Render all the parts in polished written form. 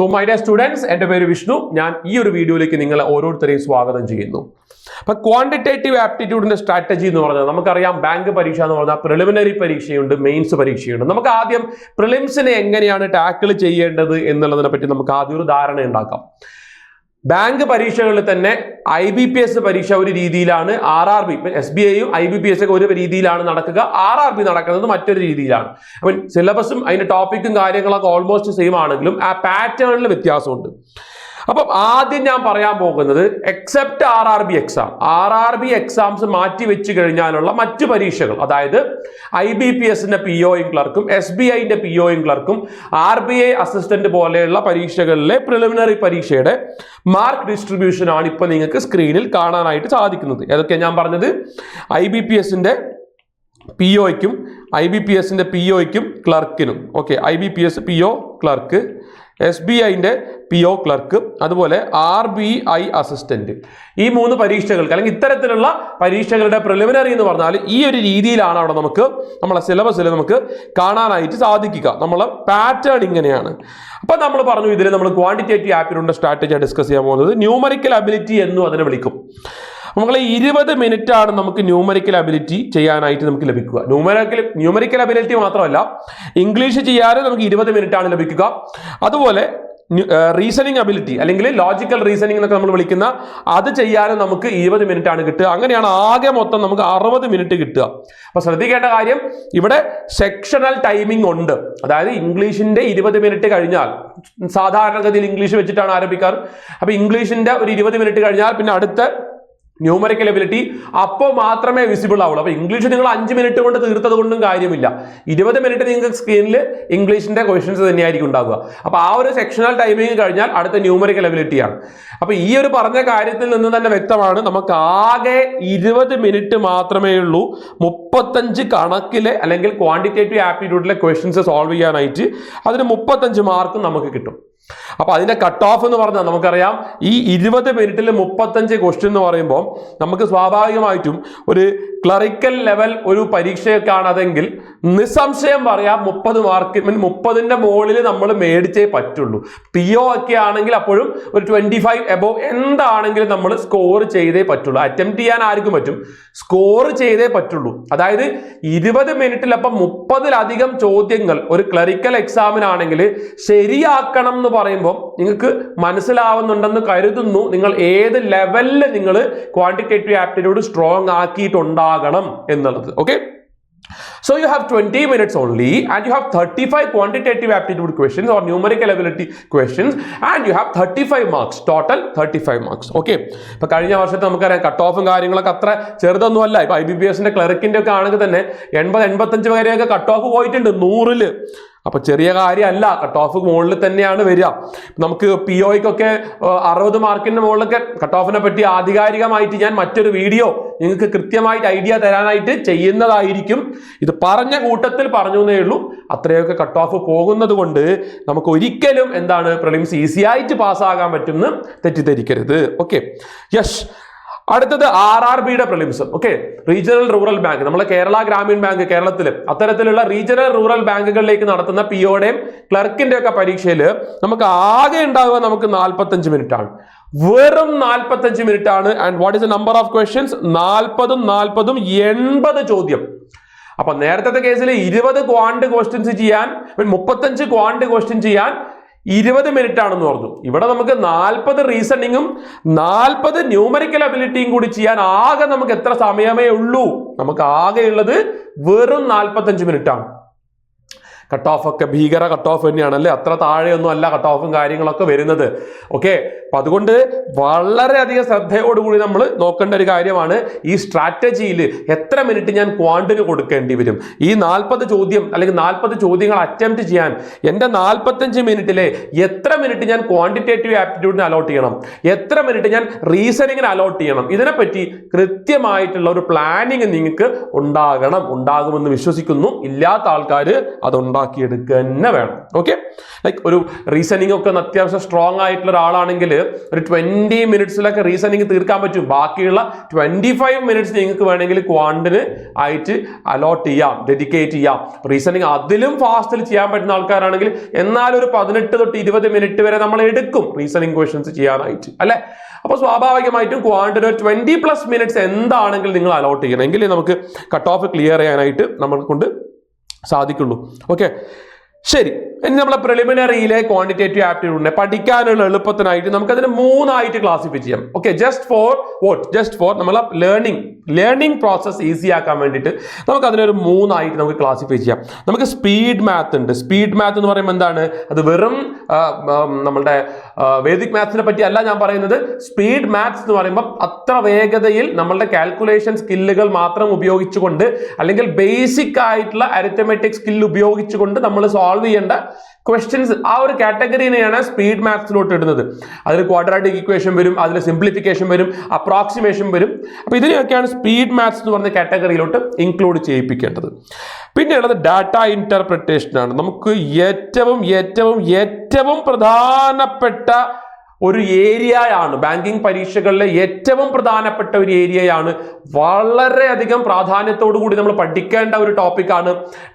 So my dear students, എൻ്റെ പേര് വിഷ്ണു. ഞാൻ ഈ ഒരു വീഡിയോയിലേക്ക് നിങ്ങളെ ഓരോരുത്തരെയും സ്വാഗതം ചെയ്യുന്നു. അപ്പോൾ ക്വാണ്ടിറ്റേറ്റീവ് ആപ്റ്റിറ്റ്യൂഡിന്റെ സ്ട്രാറ്റജി എന്ന് പറഞ്ഞാൽ നമുക്കറിയാം ബാങ്ക് പരീക്ഷ എന്ന് പറഞ്ഞാൽ പ്രിലിമിനറി പരീക്ഷയുണ്ട്, മെയിൻസ് പരീക്ഷയുണ്ട്. നമുക്ക് ആദ്യം പ്രിലിംസിനെ എങ്ങനെയാണ് ടാക്കിൾ ചെയ്യേണ്ടത് എന്നുള്ളതിനെ പറ്റി നമുക്ക് ആദ്യം ഒരു ധാരണ ഉണ്ടാക്കാം. ബാങ്ക് പരീക്ഷകളിൽ തന്നെ IBPS പരീക്ഷ ഒരു രീതിയിലാണ്, RRB SBIയും IBPS ഒക്കെ ഒരു രീതിയിലാണ് നടക്കുക, RRB നടക്കുന്നത് മറ്റൊരു രീതിയിലാണ്. അപ്പം സിലബസും അതിന്റെ ടോപ്പിക്കും കാര്യങ്ങളൊക്കെ ഓൾമോസ്റ്റ് സെയിം ആണെങ്കിലും ആ പാറ്റേണിൽ വ്യത്യാസമുണ്ട്. അപ്പം ആദ്യം ഞാൻ പറയാൻ പോകുന്നത് എക്സെപ്റ്റ് RRB എക്സാംസ് മാറ്റി വെച്ച് കഴിഞ്ഞാലുള്ള മറ്റു പരീക്ഷകൾ, അതായത് IBPSന്റെ POയും ക്ലർക്കും SBIന്റെ POയും ക്ലർക്കും RBI അസിസ്റ്റന്റ് പോലെയുള്ള പരീക്ഷകളിലെ പ്രിലിമിനറി പരീക്ഷയുടെ മാർക്ക് ഡിസ്ട്രിബ്യൂഷൻ ആണ് ഇപ്പൊ നിങ്ങൾക്ക് സ്ക്രീനിൽ കാണാനായിട്ട് സാധിക്കുന്നത്. ഏതൊക്കെ ഞാൻ പറഞ്ഞത്? IBPSന്റെ POയ്ക്കും IBPSന്റെ POയ്ക്കും ക്ലർക്കിനും, ഓക്കെ, IBPS PO ക്ലർക്ക്, SBIന്റെ PO ക്ലർക്ക്, അതുപോലെ RBI അസിസ്റ്റന്റ്. ഈ മൂന്ന് പരീക്ഷകൾക്ക് അല്ലെങ്കിൽ ഇത്തരത്തിലുള്ള പരീക്ഷകളുടെ പ്രിലിമിനറി എന്ന് പറഞ്ഞാൽ ഈ ഒരു രീതിയിലാണ് അവിടെ നമുക്ക് നമ്മളെ സിലബസിൽ നമുക്ക് കാണാനായിട്ട് സാധിക്കുക. നമ്മളെ പാറ്റേൺ ഇങ്ങനെയാണ്. അപ്പൊ നമ്മൾ പറഞ്ഞു ഇതിൽ നമ്മൾ ക്വാണ്ടിറ്റേറ്റീവ് ആപ്റ്റിറ്റ്യൂഡിന്റെ സ്ട്രാറ്റജി ഡിസ്കസ് ചെയ്യാൻ പോകുന്നത്. ന്യൂമറിക്കൽ അബിലിറ്റി എന്നും അതിനെ വിളിക്കും. നമ്മൾ 20 മിനിറ്റ് ആണ് നമുക്ക് ന്യൂമറിക്കൽ അബിലിറ്റി ചെയ്യാനായിട്ട് നമുക്ക് ലഭിക്കുക. ന്യൂമറിക്കൽ അബിലിറ്റി മാത്രമല്ല, ഇംഗ്ലീഷ് ചെയ്യാനും നമുക്ക് 20 മിനിറ്റ് ആണ് ലഭിക്കുക. അതുപോലെ റീസണിങ് അബിലിറ്റി അല്ലെങ്കിൽ ലോജിക്കൽ റീസണിങ് എന്നൊക്കെ നമ്മൾ വിളിക്കുന്ന അത് ചെയ്യാനും നമുക്ക് 20 മിനിറ്റ് ആണ് കിട്ടുക. അങ്ങനെയാണ് ആകെ മൊത്തം നമുക്ക് 60 മിനിറ്റ് കിട്ടുക. അപ്പൊ ശ്രദ്ധിക്കേണ്ട കാര്യം, ഇവിടെ സെക്ഷണൽ ടൈമിംഗ് ഉണ്ട്. അതായത് ഇംഗ്ലീഷിന്റെ 20 മിനിറ്റ് കഴിഞ്ഞാൽ, സാധാരണഗതിയിൽ ഇംഗ്ലീഷ് വെച്ചിട്ടാണ് ആരംഭിക്കാറ്. അപ്പൊ ഇംഗ്ലീഷിന്റെ ഒരു 20 മിനിറ്റ് കഴിഞ്ഞാൽ പിന്നെ അടുത്ത ന്യൂമറിക്കൽ എബിലിറ്റി അപ്പോൾ മാത്രമേ വിസിബിൾ ആവുള്ളൂ. അപ്പൊ ഇംഗ്ലീഷ് നിങ്ങൾ 5 മിനിറ്റ് കൊണ്ട് തീർത്തത് കൊണ്ടും കാര്യമില്ല. 20 മിനിറ്റ് നിങ്ങൾക്ക് സ്ക്രീനിൽ ഇംഗ്ലീഷിന്റെ ക്വസ്റ്റ്യൻസ് തന്നെയായിരിക്കും ഉണ്ടാവുക. അപ്പൊ ആ ഒരു സെക്ഷണൽ ടൈമിംഗ് കഴിഞ്ഞാൽ അടുത്ത ന്യൂമറിക്കൽ എബിലിറ്റിയാണ്. അപ്പൊ ഈ ഒരു പറഞ്ഞ കാര്യത്തിൽ നിന്ന് തന്നെ വ്യക്തമാണ്, നമുക്ക് ആകെ 20 മിനിറ്റ് മാത്രമേ ഉള്ളൂ 35 കണക്കിലെ അല്ലെങ്കിൽ ക്വാണ്ടിറ്റേറ്റീവ് ആപ്റ്റിറ്റ്യൂഡിലെ ക്വസ്റ്റ്യൻസ് സോൾവ് ചെയ്യാനായിട്ട്. അതിന് 35 മാർക്കും നമുക്ക് കിട്ടും. അപ്പൊ അതിന്റെ കട്ട് ഓഫ് എന്ന് പറഞ്ഞാൽ നമുക്കറിയാം, ഈ 20 മിനിറ്റിൽ 35 ക്വസ്റ്റ്യൻ എന്ന് പറയുമ്പോൾ നമുക്ക് സ്വാഭാവികമായിട്ടും ഒരു ക്ലറിക്കൽ ലെവൽ ഒരു പരീക്ഷയൊക്കെയാണ് അതെങ്കിൽ നിസ്സംശയം പറയാം 30 മാർക്ക് 30ന്റെ മുകളിൽ നമ്മൾ മേടിച്ചേ പറ്റുള്ളൂ. PO ഒക്കെ ആണെങ്കിൽ അപ്പോഴും ഒരു 25 എബോവ് എന്താണെങ്കിലും നമ്മൾ സ്കോർ ചെയ്തേ പറ്റുള്ളൂ. അറ്റംപ്റ്റ് ചെയ്യാൻ ആർക്കും പറ്റും, സ്കോർ ചെയ്തേ പറ്റുള്ളൂ. അതായത് 20 മിനിറ്റിൽ അപ്പം 30-ലധികം ചോദ്യങ്ങൾ ഒരു ക്ലറിക്കൽ എക്സാമിനാണെങ്കിൽ ശരിയാക്കണം എന്ന് പറയുമ്പോൾ നിങ്ങൾക്ക് മനസ്സിലാവുന്നുണ്ടെന്ന് കരുതുന്നു. നിങ്ങൾ ഏത് ലെവലിൽ നിങ്ങൾ ക്വാണ്ടിറ്റേറ്റീവ് ആപ്റ്റിറ്റ്യൂഡ് സ്ട്രോങ് ആക്കിയിട്ടുണ്ടാകണം എന്നുള്ളത്. Okay, so you have 20 minutes only and you have 35 quantitative aptitude questions or numerical ability questions and you have 35 marks, total 35 marks. okay, ഇപ്പൊ കഴിഞ്ഞ വർഷത്തെ നമുക്കറിയാം കട്ട് ഓഫും കാര്യങ്ങളൊക്കെ അത്ര ചെറുതൊന്നും അല്ല. ഇപ്പൊ IBPSന്റെ ക്ലറിക്കിന്റെ ഒക്കെ ആണെങ്കിൽ തന്നെ 80-85 വരെയൊക്കെ കട്ട് ഓഫ് പോയിട്ടുണ്ട് 100-ല്. അപ്പൊ ചെറിയ കാര്യമല്ല, കട്ട് ഓഫ് മുകളിൽ തന്നെയാണ് വരിക. നമുക്ക് POയ്ക്കൊക്കെ 60 മാർക്കിന്റെ മുകളിലൊക്കെ കട്ട് ഓഫിനെ പറ്റി ആധികാരികമായിട്ട് ഞാൻ മറ്റൊരു വീഡിയോ നിങ്ങൾക്ക് കൃത്യമായിട്ട് ഐഡിയ തരാനായിട്ട് ചെയ്യുന്നതായിരിക്കും. ഇത് പറഞ്ഞ കൂട്ടത്തിൽ പറഞ്ഞു എന്നേ ഉള്ളൂ. അത്രയൊക്കെ കട്ട് ഓഫ് പോകുന്നത് കൊണ്ട് നമുക്ക് ഒരിക്കലും എന്താണ് പ്രിലിംസ് ഈസി ആയിട്ട് പാസ്സാകാൻ പറ്റുമെന്ന് തെറ്റിദ്ധരിക്കരുത്. Okay, yes. അടുത്തത് RRBയുടെ prelims. Okay, regional rural bank, നമ്മളെ കേരള ഗ്രാമീൺ ബാങ്ക് കേരളത്തിൽ അത്തരത്തിലുള്ള റീജിയണൽ റൂറൽ ബാങ്കുകളിലേക്ക് നടത്തുന്ന POയുടെയും ക്ലർക്കിന്റെ ഒക്കെ പരീക്ഷയിൽ നമുക്ക് ആകെ ഉണ്ടാവുക നമുക്ക് 45 മിനിറ്റ് ആണ്. വെറും 45 മിനിറ്റ് ആണ്. And what is the number of questions? 40 80 ചോദ്യം. അപ്പൊ നേരത്തെ കേസിൽ 20 ക്വാണ്ട് ക്വസ്റ്റ്യൻസ് ചെയ്യാൻ 35 ക്വാണ്ട് ക്വസ്റ്റ്യൻ ചെയ്യാൻ 20 മിനിറ്റ് ആണെന്ന് പറഞ്ഞു. ഇവിടെ നമുക്ക് 40 റീസണിങ്ങും 40 ന്യൂമറിക്കൽ അബിലിറ്റിയും കൂടി ചെയ്യാൻ ആകെ നമുക്ക് എത്ര സമയമേ ഉള്ളൂ? നമുക്ക് ആകെ ഉള്ളത് വെറും 45 മിനിറ്റ് ആണ്. കട്ട് ഓഫ് ഒക്കെ ഭീകര കട്ട് ഓഫ് തന്നെയാണല്ലേ, അത്ര താഴെയൊന്നും അല്ല കട്ട് ഓഫും കാര്യങ്ങളൊക്കെ വരുന്നത്. ഓക്കെ, അപ്പൊ അതുകൊണ്ട് വളരെയധികം ശ്രദ്ധയോടുകൂടി നമ്മൾ നോക്കേണ്ട ഒരു കാര്യമാണ് ഈ സ്ട്രാറ്റജിയിൽ എത്ര മിനിറ്റ് ഞാൻ ക്വാണ്ടിന് കൊടുക്കേണ്ടി വരും. ഈ 40 ചോദ്യം അല്ലെങ്കിൽ 40 ചോദ്യങ്ങൾ അറ്റംപ്റ്റ് ചെയ്യാൻ എൻ്റെ 45 മിനിറ്റിലെ എത്ര മിനിറ്റ് ഞാൻ ക്വാണ്ടിറ്റേറ്റീവ് ആപ്റ്റിറ്റ്യൂഡിന് അലോട്ട് ചെയ്യണം, എത്ര മിനിറ്റ് ഞാൻ റീസണിങ്ങിന് അലോട്ട് ചെയ്യണം, ഇതിനെപ്പറ്റി കൃത്യമായിട്ടുള്ള ഒരു പ്ലാനിങ് നിങ്ങൾക്ക് ഉണ്ടാകുമെന്ന് വിശ്വസിക്കുന്നു. ഇല്ലാത്ത ആൾക്കാർ അതുണ്ടാക്കിയെടുക്കുക തന്നെ വേണം. ഓക്കെ, ലൈക്ക് ഒരു റീസണിങ് ഒക്കെ അത്യാവശ്യം സ്ട്രോങ് ആയിട്ടുള്ള ഒരാളാണെങ്കിൽ ഒരു 20 മിനിറ്റ്സിലൊക്കെ റീസണിങ് തീർക്കാൻ പറ്റും. ബാക്കിയുള്ള 25 മിനിറ്റ്സ് നിങ്ങൾക്ക് വേണമെങ്കിൽ ക്വാണ്ടിന് ആയിട്ട് അലോട്ട് ചെയ്യാം, ഡെഡിക്കേറ്റ് ചെയ്യാം. റീസണിങ് അതിലും ഫാസ്റ്റിൽ ചെയ്യാൻ പറ്റുന്ന ആൾക്കാരാണെങ്കിൽ എന്നാലും ഒരു 18 തൊട്ട് 20 മിനിറ്റ് വരെ നമ്മൾ എടുക്കും റീസണിങ് ക്വസ്റ്റ്യൻസ് ചെയ്യാനായിട്ട്, അല്ലെ? അപ്പോൾ സ്വാഭാവികമായിട്ടും ക്വാണ്ടിന് 20+ മിനിറ്റ്സ് എന്താണെങ്കിൽ നിങ്ങൾ അലോട്ട് ചെയ്യണം, എങ്കിലേ നമുക്ക് കട്ട് ഓഫ് ക്ലിയർ ചെയ്യാനായിട്ട് നമ്മളെ കൊണ്ട് സാധിക്കുള്ളൂ. ഓക്കെ, ശരി. ഇനി നമ്മളെ പ്രിലിമിനറിയിലെ ക്വാണ്ടിറ്റേറ്റീവ് ആപ്റ്റിറ്റ്യൂഡിനെ പഠിക്കാനുള്ള എളുപ്പത്തിനായിട്ട് നമുക്കതിനെ 3 ആയിട്ട് ക്ലാസിഫൈ ചെയ്യാം. ഓക്കെ, ജസ്റ്റ് ഫോർ നമ്മളെ ലേണിംഗ് പ്രോസസ് ഈസി ആക്കാൻ വേണ്ടിയിട്ട് നമുക്ക് അതിനൊരു 3 ആയിട്ട് നമുക്ക് ക്ലാസിഫൈ ചെയ്യാം. നമുക്ക് സ്പീഡ് മാത്ത് ഉണ്ട്. സ്പീഡ് മാത്ത് എന്ന് പറയുമ്പോൾ എന്താണ്? അത് വെറും നമ്മളുടെ വേദിക് മാത്സിനെ പറ്റി അല്ല ഞാൻ പറയുന്നത്. സ്പീഡ് മാത്സ് എന്ന് പറയുമ്പോൾ അത്ര വേഗതയിൽ നമ്മളുടെ കാൽക്കുലേഷൻ സ്കില്ലുകൾ മാത്രം ഉപയോഗിച്ചുകൊണ്ട്, അല്ലെങ്കിൽ ബേസിക് ആയിട്ടുള്ള അരിത്തമെറ്റിക് സ്കിൽ ഉപയോഗിച്ചുകൊണ്ട് നമ്മൾ സോൾവ് ചെയ്യേണ്ട ക്വസ്റ്റ്യൻസ്, ആ ഒരു കാറ്റഗറിനെയാണ് സ്പീഡ് മാത്സിലോട്ട് ഇടുന്നത്. അതിൽ ക്വാഡ്രാറ്റിക് ഇക്വേഷൻ വരും, അതിൽ സിംപ്ലിഫിക്കേഷൻ വരും, അപ്രോക്സിമേഷൻ വരും. അപ്പൊ ഇതിനെയൊക്കെയാണ് സ്പീഡ് മാത്സ് എന്ന് പറഞ്ഞ കാറ്റഗറിയിലോട്ട് ഇൻക്ലൂഡ് ചെയ്യിപ്പിക്കേണ്ടത്. പിന്നെയുള്ളത് ഡാറ്റ ഇന്റർപ്രിട്ടേഷൻ ആണ്. നമുക്ക് ഏറ്റവും പ്രധാനപ്പെട്ട ഒരു ഏരിയയാണ്, ബാങ്കിങ് പരീക്ഷകളിലെ ഏറ്റവും പ്രധാനപ്പെട്ട ഒരു ഏരിയയാണ്, വളരെയധികം പ്രാധാന്യത്തോടു കൂടി നമ്മൾ പഠിക്കേണ്ട ഒരു ടോപ്പിക്കാണ്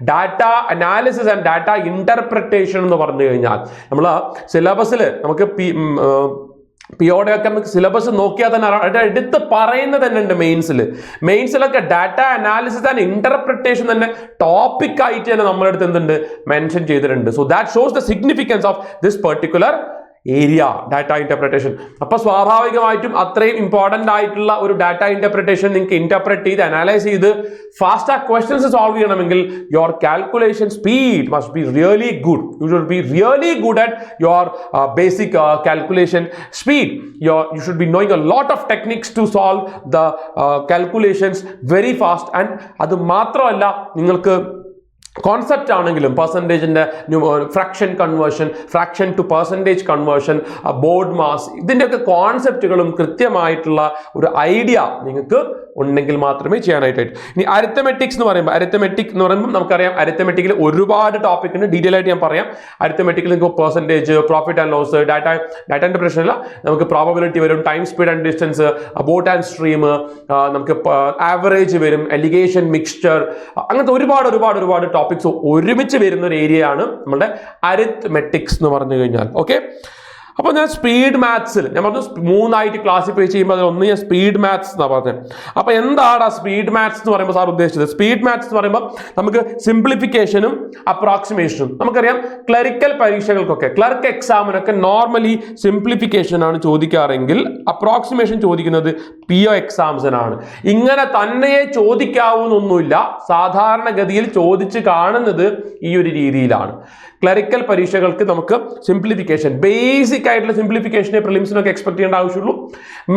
data analysis and data interpretation എന്ന് പറഞ്ഞു കഴിഞ്ഞാൽ. നമ്മൾ സിലബസിൽ നമുക്ക് പിയോടെയൊക്കെ നമുക്ക് സിലബസ് നോക്കിയാൽ തന്നെ എടുത്ത് പറയുന്നത് തന്നെ ഉണ്ട്. മെയിൻസിലൊക്കെ ഡാറ്റ അനാലിസിസ് ആൻഡ് ഇന്റർപ്രിട്ടേഷൻ തന്നെ ടോപ്പിക് ആയിട്ട് തന്നെ നമ്മളെടുത്ത് എന്തുണ്ട് മെൻഷൻ ചെയ്തിട്ടുണ്ട്. So that shows the significance of this particular area, data interpretation. അപ്പൊ സ്വാഭാവികമായിട്ടും അത്രയും ഇമ്പോർട്ടന്റ് ആയിട്ടുള്ള ഒരു ഡാറ്റ ഇന്റർപ്രിട്ടേഷൻ നിങ്ങൾക്ക് ഇന്റർപ്രറ്റ് ചെയ്ത് അനലൈസ് ചെയ്ത് ഫാസ്റ്റ് ആ ക്വസ്റ്റ്യൻസ് സോൾവ് ചെയ്യണമെങ്കിൽ your calculation speed must be really good. You should be really good at your basic calculation speed. You should be knowing a lot of techniques to solve the calculations very fast. And അത് മാത്രമല്ല, നിങ്ങൾക്ക് concept ആണെങ്കിലും പെർസെൻറ്റേജിൻ്റെ fraction conversion, fraction to percentage conversion, BODMAS, ഇതിൻ്റെയൊക്കെ കോൺസെപ്റ്റുകളും കൃത്യമായിട്ടുള്ള ഒരു idea നിങ്ങൾക്ക് ഉണ്ടെങ്കിൽ മാത്രമേ ചെയ്യാനായിട്ട്. ഇനി അരിത്തമെറ്റിക്സ് എന്ന് പറയുമ്പോൾ നമുക്കറിയാം അരിത്തമെറ്റിക്കിൽ ഒരുപാട് ടോപ്പിക് ഉണ്ട്. ഡീറ്റെയിൽ ആയിട്ട് ഞാൻ പറയാം. അരിത്തമെറ്റിക്കിൽ നിങ്ങൾക്ക് percentage, profit and loss, data interpretation അല്ല, നമുക്ക് പ്രോബബിലിറ്റി വരും, time speed and distance, boat and stream, നമുക്ക് ആവറേജ് വരും, എലിഗേഷൻ, മിക്സ്ചർ, അങ്ങനത്തെ ഒരുപാട് ടോപ്പിക്സ് ഒരുമിച്ച് വരുന്ന ഒരു ഏരിയയാണ് നമ്മുടെ അരിത്മെറ്റിക്സ് എന്ന് പറഞ്ഞു കഴിഞ്ഞാൽ. ഓക്കെ, അപ്പോൾ ഞാൻ സ്പീഡ് മാത്സിൽ ഞാൻ പറഞ്ഞു 3 ആയിട്ട് ക്ലാസിഫൈ ചെയ്യുമ്പോൾ അതിൽ ഞാൻ സ്പീഡ് മാത്സ് എന്നാണ് പറഞ്ഞത്. അപ്പോൾ എന്താണ് ആ സ്പീഡ് മാത്സ് എന്ന് പറയുമ്പോൾ സാർ ഉദ്ദേശിച്ചത്? സ്പീഡ് മാത്സ് എന്ന് പറയുമ്പോൾ നമുക്ക് സിംപ്ലിഫിക്കേഷനും അപ്രോക്സിമേഷനും, നമുക്കറിയാം ക്ലറിക്കൽ പരീക്ഷകൾക്കൊക്കെ, ക്ലർക്ക് എക്സാമിനൊക്കെ നോർമലി സിംപ്ലിഫിക്കേഷൻ ആണ് ചോദിക്കാറെങ്കിൽ അപ്രോക്സിമേഷൻ ചോദിക്കുന്നത് PO എക്സാംസിനാണ്. ഇങ്ങനെ തന്നെ ചോദിക്കാവുന്നൊന്നുമില്ല, സാധാരണഗതിയിൽ ചോദിച്ച് കാണുന്നത് ഈ ഒരു രീതിയിലാണ്. ക്ലറിക്കൽ പരീക്ഷകൾക്ക് നമുക്ക് സിംപ്ലിഫിക്കേഷൻ, ബേസിക് ആയിട്ടുള്ള സിംപ്ലിഫിക്കേഷനെ പ്രിലിംസിനൊക്കെ എക്സ്പെക്ട് ചെയ്യേണ്ട ആവശ്യമുള്ളൂ.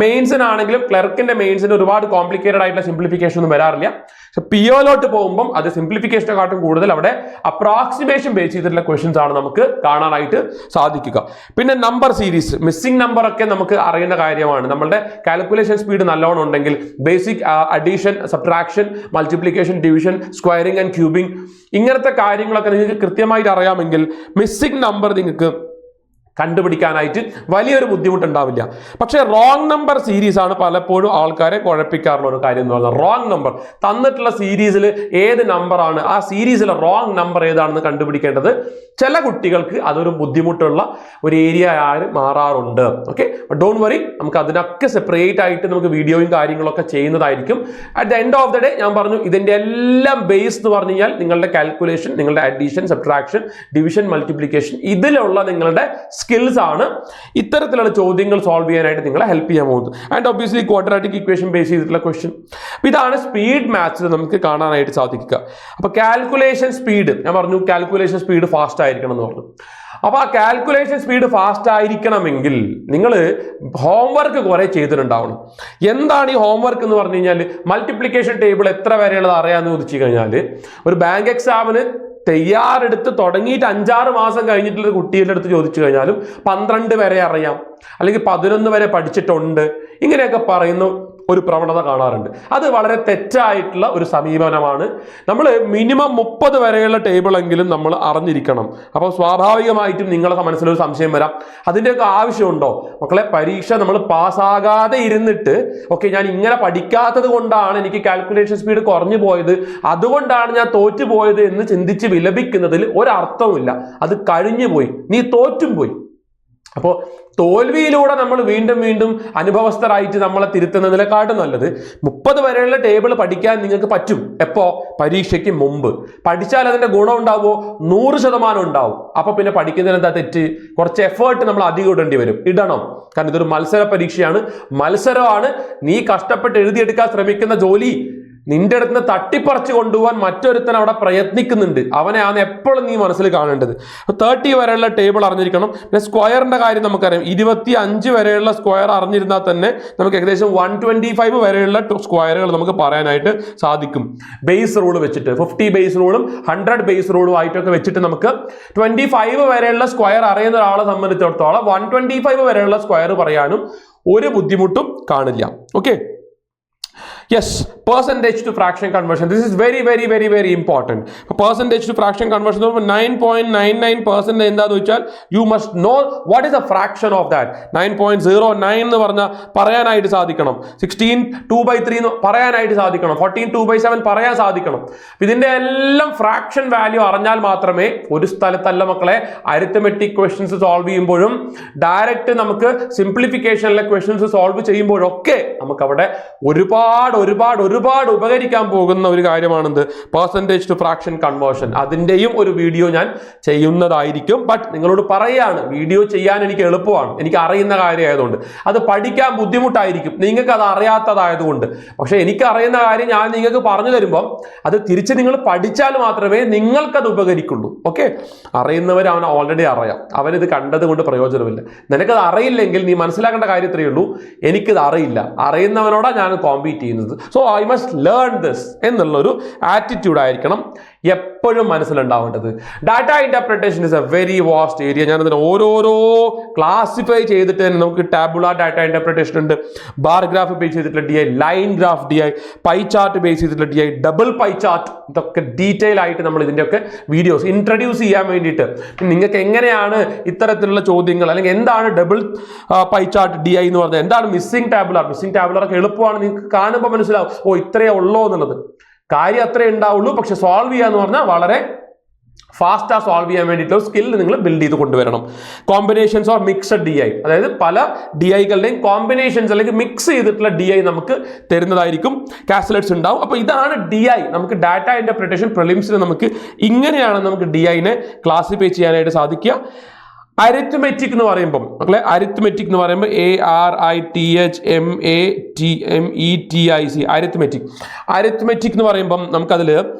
മെയിൻസിനാണെങ്കിലും ക്ലർക്കിന്റെ മെയിൻസിന് ഒരുപാട് കോംപ്ലിക്കേറ്റഡ് ആയിട്ടുള്ള സിംപ്ലിഫിക്കേഷൻ ഒന്നും വരാറില്ല. പക്ഷെ POയിലോട്ട് പോകുമ്പോൾ അത് സിംപ്ലിഫിക്കേഷനെക്കാട്ടും കൂടുതൽ അവിടെ അപ്രോക്സിമേഷൻ ബേസ് ചെയ്തിട്ടുള്ള ക്വസ്റ്റ്യൻസ് ആണ് നമുക്ക് കാണാനായിട്ട് സാധിക്കുക. പിന്നെ നമ്പർ സീരീസ്, മിസ്സിംഗ് നമ്പർ ഒക്കെ നമുക്ക് അറിയുന്ന കാര്യമാണ്. നമ്മളുടെ കാൽക്കുലേഷൻ സ്പീഡ് നല്ലോണം ഉണ്ടെങ്കിൽ basic addition, subtraction, multiplication, division, squaring and cubing, ഇങ്ങനത്തെ കാര്യങ്ങളൊക്കെ നിങ്ങൾക്ക് കൃത്യമായിട്ട് അറിയാമെങ്കിൽ മിസ്സിംഗ് നമ്പർ നിങ്ങൾക്ക് കണ്ടുപിടിക്കാനായിട്ട് വലിയൊരു ബുദ്ധിമുട്ടുണ്ടാവില്ല. പക്ഷേ റോങ് നമ്പർ സീരീസ് ആണ് പലപ്പോഴും ആൾക്കാരെ കുഴപ്പിക്കാറുള്ള ഒരു കാര്യം എന്ന് പറഞ്ഞാൽ. റോങ് നമ്പർ തന്നിട്ടുള്ള സീരീസിൽ ഏത് നമ്പറാണ്, ആ സീരീസിലെ റോങ് നമ്പർ ഏതാണെന്ന് കണ്ടുപിടിക്കേണ്ടത് ചില കുട്ടികൾക്ക് അതൊരു ബുദ്ധിമുട്ടുള്ള ഒരു ഏരിയ ആയി മാറാറുണ്ട്. ഓക്കെ, ഡോണ്ട് വറി, നമുക്ക് അതിനൊക്കെ സെപ്പറേറ്റ് ആയിട്ട് നമുക്ക് വീഡിയോയും കാര്യങ്ങളൊക്കെ ചെയ്യുന്നതായിരിക്കും. At the end of the day ഞാൻ പറഞ്ഞു, ഇതിൻ്റെ എല്ലാം ബേസ് എന്ന് പറഞ്ഞു കഴിഞ്ഞാൽ നിങ്ങളുടെ കാൽക്കുലേഷൻ, നിങ്ങളുടെ അഡീഷൻ, സബ്ട്രാക്ഷൻ, ഡിവിഷൻ, മൾട്ടിപ്ലിക്കേഷൻ, ഇതിലുള്ള നിങ്ങളുടെ സ്കിൽസ് ആണ് ഇത്തരത്തിലുള്ള ചോദ്യങ്ങൾ സോൾവ് ചെയ്യാനായിട്ട് നിങ്ങളെ ഹെൽപ്പ് ചെയ്യാൻ പോകുന്നത്. And obviously quadratic equation base ചെയ്തിട്ടുള്ള ക്വസ്റ്റ്യൻ. ഇതാണ് സ്പീഡ് മാത്സിൽ നമുക്ക് കാണാനായിട്ട് സാധിക്കുക. അപ്പൊ കാൽക്കുലേഷൻ സ്പീഡ് ഞാൻ പറഞ്ഞു, കാൽക്കുലേഷൻ സ്പീഡ് ഫാസ്റ്റ് ആയിരിക്കണം എന്ന് പറഞ്ഞു. അപ്പൊ ആ കാൽക്കുലേഷൻ സ്പീഡ് ഫാസ്റ്റ് ആയിരിക്കണമെങ്കിൽ നിങ്ങൾ ഹോംവർക്ക് കുറെ ചെയ്തിട്ടുണ്ടാവണം. എന്താണ് ഈ ഹോംവർക്ക് എന്ന് പറഞ്ഞു കഴിഞ്ഞാൽ, മൾട്ടിപ്ലിക്കേഷൻ ടേബിൾ എത്ര വരെയുള്ളത് അറിയാമെന്ന് ചോദിച്ചു കഴിഞ്ഞാൽ, ഒരു ബാങ്ക് എക്സാമിന് തയ്യാറെടുത്ത് തുടങ്ങിയിട്ട് 5-6 മാസം കഴിഞ്ഞിട്ടുള്ള കുട്ടികളുടെ അടുത്ത് ചോദിച്ചു കഴിഞ്ഞാലും 12 വരെ അറിയാം, അല്ലെങ്കിൽ 11 വരെ പഠിച്ചിട്ടുണ്ട്, ഇങ്ങനെയൊക്കെ പറയുന്ന ഒരു പ്രവണത കാണാറുണ്ട്. അത് വളരെ തെറ്റായിട്ടുള്ള ഒരു സമീപനമാണ്. നമ്മൾ മിനിമം 30 വരെയുള്ള ടേബിളെങ്കിലും നമ്മൾ അറിഞ്ഞിരിക്കണം. അപ്പോൾ സ്വാഭാവികമായിട്ടും നിങ്ങളുടെ മനസ്സിലൊരു സംശയം വരാം, അതിൻ്റെയൊക്കെ ആവശ്യമുണ്ടോ മക്കളെ? പരീക്ഷ നമ്മൾ പാസ്സാകാതെ ഇരുന്നിട്ട് ഓക്കെ ഞാൻ ഇങ്ങനെ പഠിക്കാത്തത് കൊണ്ടാണ് എനിക്ക് കാൽക്കുലേഷൻ സ്പീഡ് കുറഞ്ഞു പോയത്, അതുകൊണ്ടാണ് ഞാൻ തോറ്റുപോയത് എന്ന് ചിന്തിച്ച് വിലപിക്കുന്നതിൽ ഒരർത്ഥവുമില്ല. അത് കഴിഞ്ഞു പോയി, നീ തോറ്റും പോയി. അപ്പോൾ തോൽവിയിലൂടെ നമ്മൾ വീണ്ടും വീണ്ടും അനുഭവസ്ഥരായിട്ട് നമ്മളെ തിരുത്തുന്നതിനെക്കാട്ടും നല്ലത് 30 വരെയുള്ള ടേബിൾ പഠിക്കാൻ നിങ്ങൾക്ക് പറ്റും. എപ്പോ? പരീക്ഷയ്ക്ക് മുമ്പ്. പഠിച്ചാൽ അതിന്റെ ഗുണം ഉണ്ടാവുമോ? 100% ഉണ്ടാവും. അപ്പൊ പിന്നെ പഠിക്കുന്നതിന് എന്താ തെറ്റ്? കുറച്ച് എഫേർട്ട് നമ്മൾ അധികം ഇടേണ്ടി വരും. ഇടണം. കാരണം ഇതൊരു മത്സര പരീക്ഷയാണ്, മത്സരമാണ്. നീ കഷ്ടപ്പെട്ട് എഴുതിയെടുക്കാൻ ശ്രമിക്കുന്ന ജോലി നിന്റെ അടുത്ത് നിന്ന് തട്ടിപ്പറിച്ച് കൊണ്ടുപോകാൻ മറ്റൊരുത്തൻ അവിടെ പ്രയത്നിക്കുന്നുണ്ട്. അവനെയാണ് എപ്പോഴും നീ മനസ്സിൽ കാണേണ്ടത്. 30 വരെയുള്ള ടേബിൾ അറിഞ്ഞിരിക്കണം. പിന്നെ സ്ക്വയറിന്റെ കാര്യം നമുക്കറിയാം. 25 വരെയുള്ള സ്ക്വയർ അറിഞ്ഞിരുന്നാൽ തന്നെ നമുക്ക് ഏകദേശം 125 വരെയുള്ള സ്ക്വയറുകൾ നമുക്ക് പറയാനായിട്ട് സാധിക്കും. ബേസ് റൂൾ വെച്ചിട്ട് 50 ബേസ് റൂളും 100 ബേസ് റൂളും ആയിട്ടൊക്കെ വെച്ചിട്ട് നമുക്ക് 25 വരെയുള്ള സ്ക്വയർ അറിയുന്ന ഒരാളെ സംബന്ധിച്ചിടത്തോളം 125 വരെയുള്ള സ്ക്വയർ പറയാനും ഒരു ബുദ്ധിമുട്ടും കാണില്ല. Okay. Yes, percentage to fraction conversion. This is very, very, very, very important. Percentage to fraction conversion 9.99% എന്താന്ന് വെച്ചാൽ you must know what is a fraction of that. 9.09 എന്ന് പറഞ്ഞാൽ പറയാനായിട്ട് സാധിക്കണം. 16 2/3 എന്ന് പറയാനായിട്ട് സാധിക്കണം. 14 2/7 പറയാൻ സാധിക്കണം. ഇതിന്റെ എല്ലാം ഫ്രാക്ഷൻ വാല്യൂ അറിഞ്ഞാൽ മാത്രമേ ഒരു സ്ഥലത്തല്ല മക്കളെ അരിത്തമെറ്റിക് ക്വസ്റ്റ്യൻസ് സോൾവ് ചെയ്യുമ്പോഴും ഡയറക്റ്റ് നമുക്ക് സിംപ്ലിഫിക്കേഷനിലെ ക്വസ്റ്റ്യൻസ് സോൾവ് ചെയ്യുമ്പോഴൊക്കെ നമുക്ക് അവിടെ ഒരുപാട് ഉപകരിക്കാൻ പോകുന്ന ഒരു കാര്യമാണെന്ത്? Percentage to fraction conversion. അതിൻ്റെയും ഒരു വീഡിയോ ഞാൻ ചെയ്യുന്നതായിരിക്കും. ബട്ട് നിങ്ങളോട് പറയാണ്, വീഡിയോ ചെയ്യാൻ എനിക്ക് എളുപ്പമാണ്, എനിക്ക് അറിയുന്ന കാര്യമായതുകൊണ്ട്. അത് പഠിക്കാൻ ബുദ്ധിമുട്ടായിരിക്കും നിങ്ങൾക്ക് അത് അറിയാത്തതായതുകൊണ്ട്. പക്ഷെ എനിക്ക് അറിയുന്ന കാര്യം ഞാൻ നിങ്ങൾക്ക് പറഞ്ഞു തരുമ്പോൾ അത് തിരിച്ച് നിങ്ങൾ പഠിച്ചാൽ മാത്രമേ നിങ്ങൾക്കത് ഉപകരിക്കുള്ളൂ. ഓക്കെ. അറിയുന്നവർ അവൻ ഓൾറെഡി അറിയാം, അവനിത് കണ്ടത് കൊണ്ട് പ്രയോജനമില്ല. നിനക്കത് അറിയില്ലെങ്കിൽ നീ മനസ്സിലാക്കേണ്ട കാര്യത്രയേ ഉള്ളൂ, എനിക്കിത് അറിയില്ല, അറിയുന്നവനോടാ ഞാൻ കോമ്പീറ്റ് ചെയ്യുന്നത്. So I must learn this എന്നുള്ളൊരു ആറ്റിറ്റ്യൂഡ് ആയിരിക്കണം എപ്പോഴും മനസ്സിലുണ്ടാവേണ്ടത്. Data interpretation is a very vast area. ഞാൻ അതിനെ ഓരോരോ ക്ലാസിഫൈ ചെയ്തിട്ട് തന്നെ നമുക്ക് ടാബുലാർ ഡാറ്റ ഇന്റർപ്രിട്ടേഷൻ ഉണ്ട്, ബാർ ഗ്രാഫ് ബേസ് ചെയ്തിട്ടുള്ള DI, line graph DI, pie chart base ചെയ്തിട്ടുള്ള DI, ഡബിൾ പൈ ചാർട്ട്, ഇതൊക്കെ ഡീറ്റെയിൽ ആയിട്ട് നമ്മൾ ഇതിൻ്റെയൊക്കെ വീഡിയോസ് ഇൻട്രൊഡ്യൂസ് ചെയ്യാൻ വേണ്ടിയിട്ട് നിങ്ങൾക്ക് എങ്ങനെയാണ് ഇത്തരത്തിലുള്ള ചോദ്യങ്ങൾ, അല്ലെങ്കിൽ എന്താണ് ഡബിൾ പൈ ചാർട്ട് DI എന്ന് പറഞ്ഞാൽ, എന്താണ് മിസ്സിംഗ് ടാബുലാർ ഒക്കെ എളുപ്പമാണ്, നിങ്ങൾക്ക് കാണുമ്പോൾ മനസ്സിലാവും ഓ ഇത്രയേ ഉള്ളൂ എന്നുള്ളത്. കാര്യം അത്രേ ഉണ്ടാവുള്ളൂ. പക്ഷെ സോൾവ് ചെയ്യാന്ന് പറഞ്ഞാൽ വളരെ ഫാസ്റ്റാ സോൾവ് ചെയ്യാൻ വേണ്ടിയിട്ടുള്ള സ്കില്ല് നിങ്ങൾ ബിൽഡ് ചെയ്ത് കൊണ്ടുവരണം. കോമ്പിനേഷൻസ് ഓർ മിക്സഡ് DI, അതായത് പല DIകളുടെയും കോമ്പിനേഷൻസ് അല്ലെങ്കിൽ മിക്സ് ചെയ്തിട്ടുള്ള DI നമുക്ക് തരുന്നതായിരിക്കും. കാൽക്കുലേറ്റർസ് ഉണ്ടാവും. അപ്പോൾ ഇതാണ് DI. നമുക്ക് ഡാറ്റ ഇന്റർപ്രിട്ടേഷൻ പ്രിലിംസിന് നമുക്ക് ഇങ്ങനെയാണ് നമുക്ക് DIനെ ക്ലാസിഫൈ ചെയ്യാനായിട്ട് സാധിക്കുക. അരിത്മെറ്റിക് എന്ന് പറയുമ്പോൾ മക്കളെ, അരിത്മെറ്റിക് എന്ന് പറയുമ്പോൾ ARITHMATIC അരിത്മെറ്റിക് എന്ന് പറയുമ്പം നമുക്കതിൽ